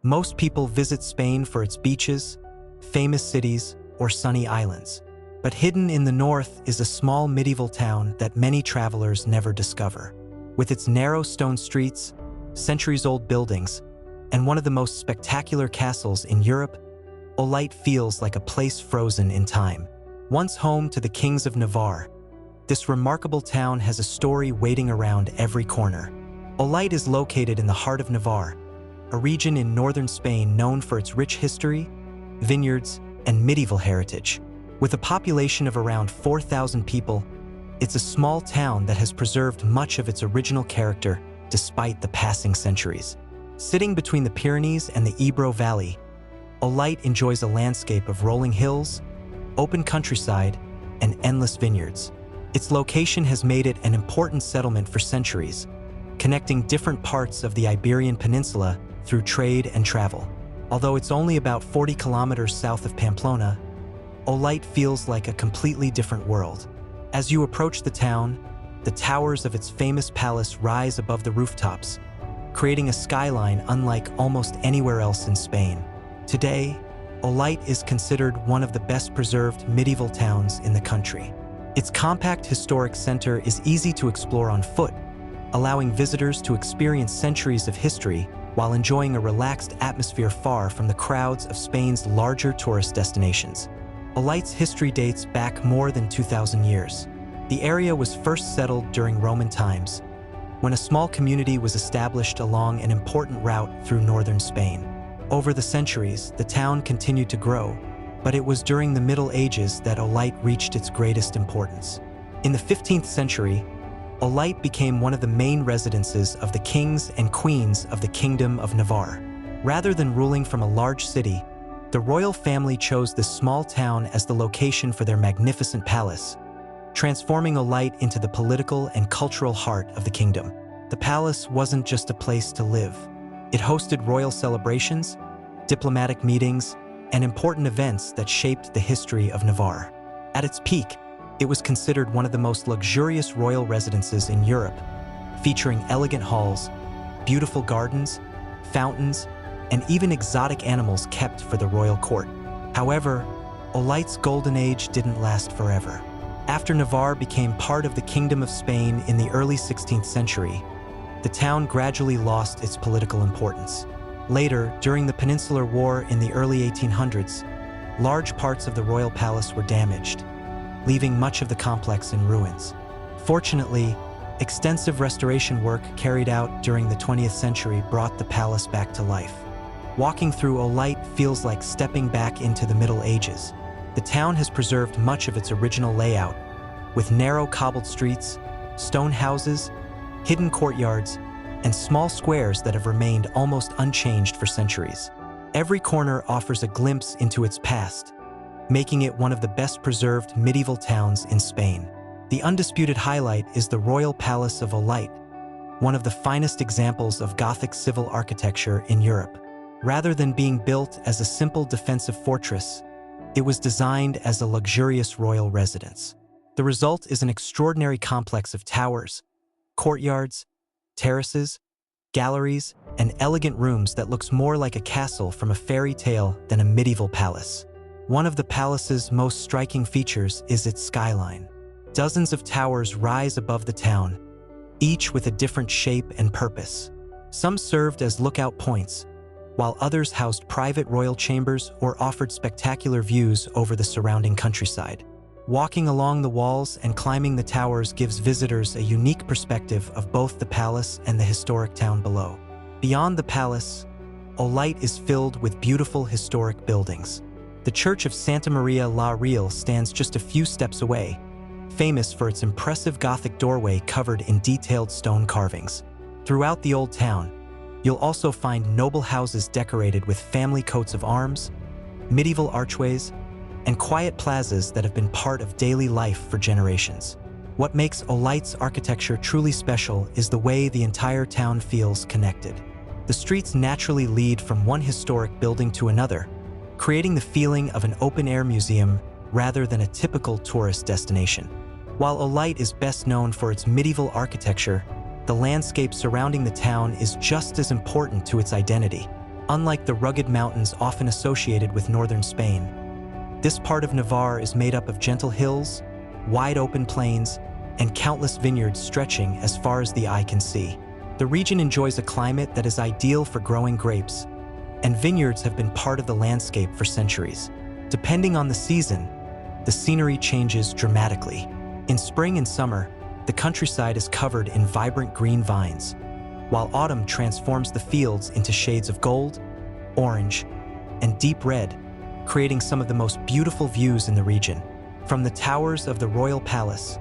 Most people visit Spain for its beaches, famous cities, or sunny islands. But hidden in the north is a small medieval town that many travelers never discover. With its narrow stone streets, centuries-old buildings, and one of the most spectacular castles in Europe, Olite feels like a place frozen in time. Once home to the kings of Navarre, this remarkable town has a story waiting around every corner. Olite is located in the heart of Navarre, a region in northern Spain known for its rich history, vineyards, and medieval heritage. With a population of around 4,000 people, it's a small town that has preserved much of its original character despite the passing centuries. Sitting between the Pyrenees and the Ebro Valley, Olite enjoys a landscape of rolling hills, open countryside, and endless vineyards. Its location has made it an important settlement for centuries, connecting different parts of the Iberian Peninsula through trade and travel. Although it's only about 40 kilometers south of Pamplona, Olite feels like a completely different world. As you approach the town, the towers of its famous palace rise above the rooftops, creating a skyline unlike almost anywhere else in Spain. Today, Olite is considered one of the best preserved medieval towns in the country. Its compact historic center is easy to explore on foot, allowing visitors to experience centuries of history while enjoying a relaxed atmosphere far from the crowds of Spain's larger tourist destinations. Olite's history dates back more than 2,000 years. The area was first settled during Roman times, when a small community was established along an important route through northern Spain. Over the centuries, the town continued to grow, but it was during the Middle Ages that Olite reached its greatest importance. In the 15th century, Olite became one of the main residences of the kings and queens of the Kingdom of Navarre. Rather than ruling from a large city, the royal family chose this small town as the location for their magnificent palace, transforming Olite into the political and cultural heart of the kingdom. The palace wasn't just a place to live. It hosted royal celebrations, diplomatic meetings, and important events that shaped the history of Navarre. At its peak, it was considered one of the most luxurious royal residences in Europe, featuring elegant halls, beautiful gardens, fountains, and even exotic animals kept for the royal court. However, Olite's golden age didn't last forever. After Navarre became part of the Kingdom of Spain in the early 16th century, the town gradually lost its political importance. Later, during the Peninsular War in the early 1800s, large parts of the royal palace were damaged, leaving much of the complex in ruins. Fortunately, extensive restoration work carried out during the 20th century brought the palace back to life. Walking through Olite feels like stepping back into the Middle Ages. The town has preserved much of its original layout, with narrow cobbled streets, stone houses, hidden courtyards, and small squares that have remained almost unchanged for centuries. Every corner offers a glimpse into its past, making it one of the best preserved medieval towns in Spain. The undisputed highlight is the Royal Palace of Olite, one of the finest examples of Gothic civil architecture in Europe. Rather than being built as a simple defensive fortress, it was designed as a luxurious royal residence. The result is an extraordinary complex of towers, courtyards, terraces, galleries, and elegant rooms that looks more like a castle from a fairy tale than a medieval palace. One of the palace's most striking features is its skyline. Dozens of towers rise above the town, each with a different shape and purpose. Some served as lookout points, while others housed private royal chambers or offered spectacular views over the surrounding countryside. Walking along the walls and climbing the towers gives visitors a unique perspective of both the palace and the historic town below. Beyond the palace, Olite is filled with beautiful historic buildings. The Church of Santa Maria la Real stands just a few steps away, famous for its impressive Gothic doorway covered in detailed stone carvings. Throughout the old town, you'll also find noble houses decorated with family coats of arms, medieval archways, and quiet plazas that have been part of daily life for generations. What makes Olite's architecture truly special is the way the entire town feels connected. The streets naturally lead from one historic building to another, creating the feeling of an open-air museum rather than a typical tourist destination. While Olite is best known for its medieval architecture, the landscape surrounding the town is just as important to its identity. unlike the rugged mountains often associated with northern Spain. This part of Navarre is made up of gentle hills, wide open plains, and countless vineyards stretching as far as the eye can see. The region enjoys a climate that is ideal for growing grapes, and vineyards have been part of the landscape for centuries. Depending on the season, the scenery changes dramatically. In spring and summer, the countryside is covered in vibrant green vines, while autumn transforms the fields into shades of gold, orange, and deep red, creating some of the most beautiful views in the region. From the towers of the royal palace,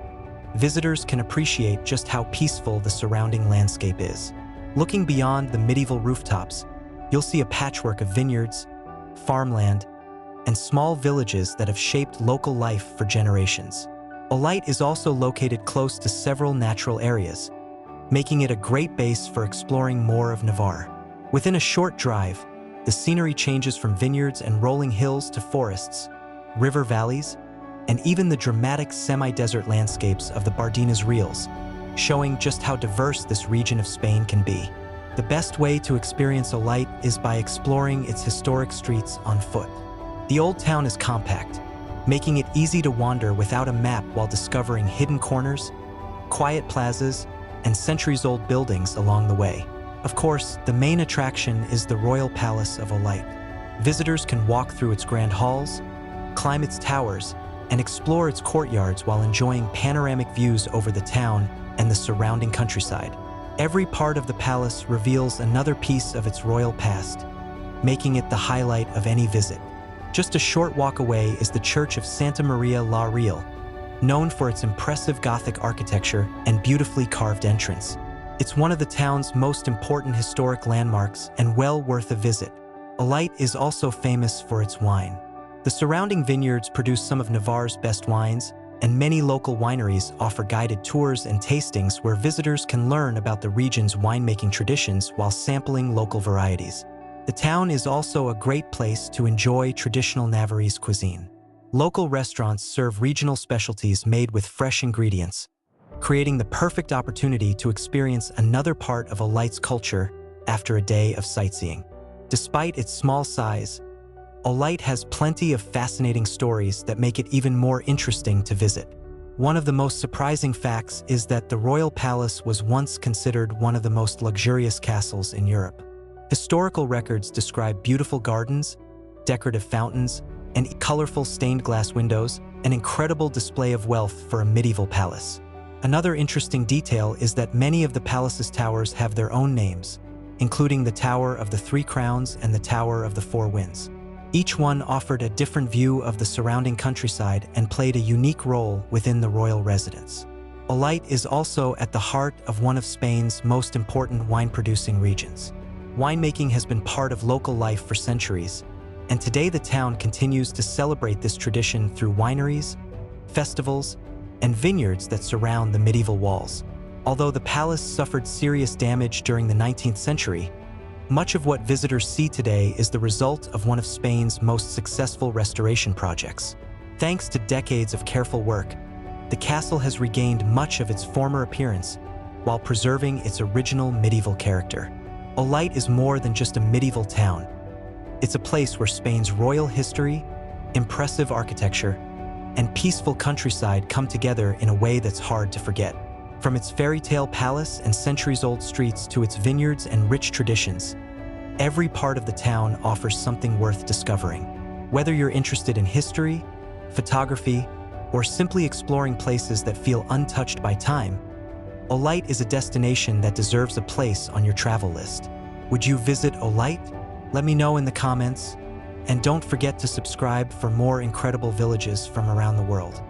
visitors can appreciate just how peaceful the surrounding landscape is. Looking beyond the medieval rooftops, you'll see a patchwork of vineyards, farmland, and small villages that have shaped local life for generations. Olite is also located close to several natural areas, making it a great base for exploring more of Navarre. Within a short drive, the scenery changes from vineyards and rolling hills to forests, river valleys, and even the dramatic semi-desert landscapes of the Bardenas Reals, showing just how diverse this region of Spain can be. The best way to experience Olite is by exploring its historic streets on foot. The old town is compact, making it easy to wander without a map while discovering hidden corners, quiet plazas, and centuries-old buildings along the way. Of course, the main attraction is the Royal Palace of Olite. Visitors can walk through its grand halls, climb its towers, and explore its courtyards while enjoying panoramic views over the town and the surrounding countryside. Every part of the palace reveals another piece of its royal past, making it the highlight of any visit. Just a short walk away is the Church of Santa Maria la Real, known for its impressive Gothic architecture and beautifully carved entrance. It's one of the town's most important historic landmarks and well worth a visit. Olite is also famous for its wine. The surrounding vineyards produce some of Navarre's best wines, and many local wineries offer guided tours and tastings where visitors can learn about the region's winemaking traditions while sampling local varieties. The town is also a great place to enjoy traditional Navarrese cuisine. Local restaurants serve regional specialties made with fresh ingredients, creating the perfect opportunity to experience another part of Olite's culture after a day of sightseeing. Despite its small size, Olite has plenty of fascinating stories that make it even more interesting to visit. One of the most surprising facts is that the royal palace was once considered one of the most luxurious castles in Europe. Historical records describe beautiful gardens, decorative fountains, and colorful stained glass windows, an incredible display of wealth for a medieval palace. Another interesting detail is that many of the palace's towers have their own names, including the Tower of the Three Crowns and the Tower of the Four Winds. Each one offered a different view of the surrounding countryside and played a unique role within the royal residence. Olite is also at the heart of one of Spain's most important wine-producing regions. Winemaking has been part of local life for centuries, and today the town continues to celebrate this tradition through wineries, festivals, and vineyards that surround the medieval walls. Although the palace suffered serious damage during the 19th century, much of what visitors see today is the result of one of Spain's most successful restoration projects. Thanks to decades of careful work, the castle has regained much of its former appearance while preserving its original medieval character. Olite is more than just a medieval town. It's a place where Spain's royal history, impressive architecture, and peaceful countryside come together in a way that's hard to forget. From its fairy tale palace and centuries-old streets to its vineyards and rich traditions, every part of the town offers something worth discovering. Whether you're interested in history, photography, or simply exploring places that feel untouched by time, Olite is a destination that deserves a place on your travel list. Would you visit Olite? Let me know in the comments, and don't forget to subscribe for more incredible villages from around the world.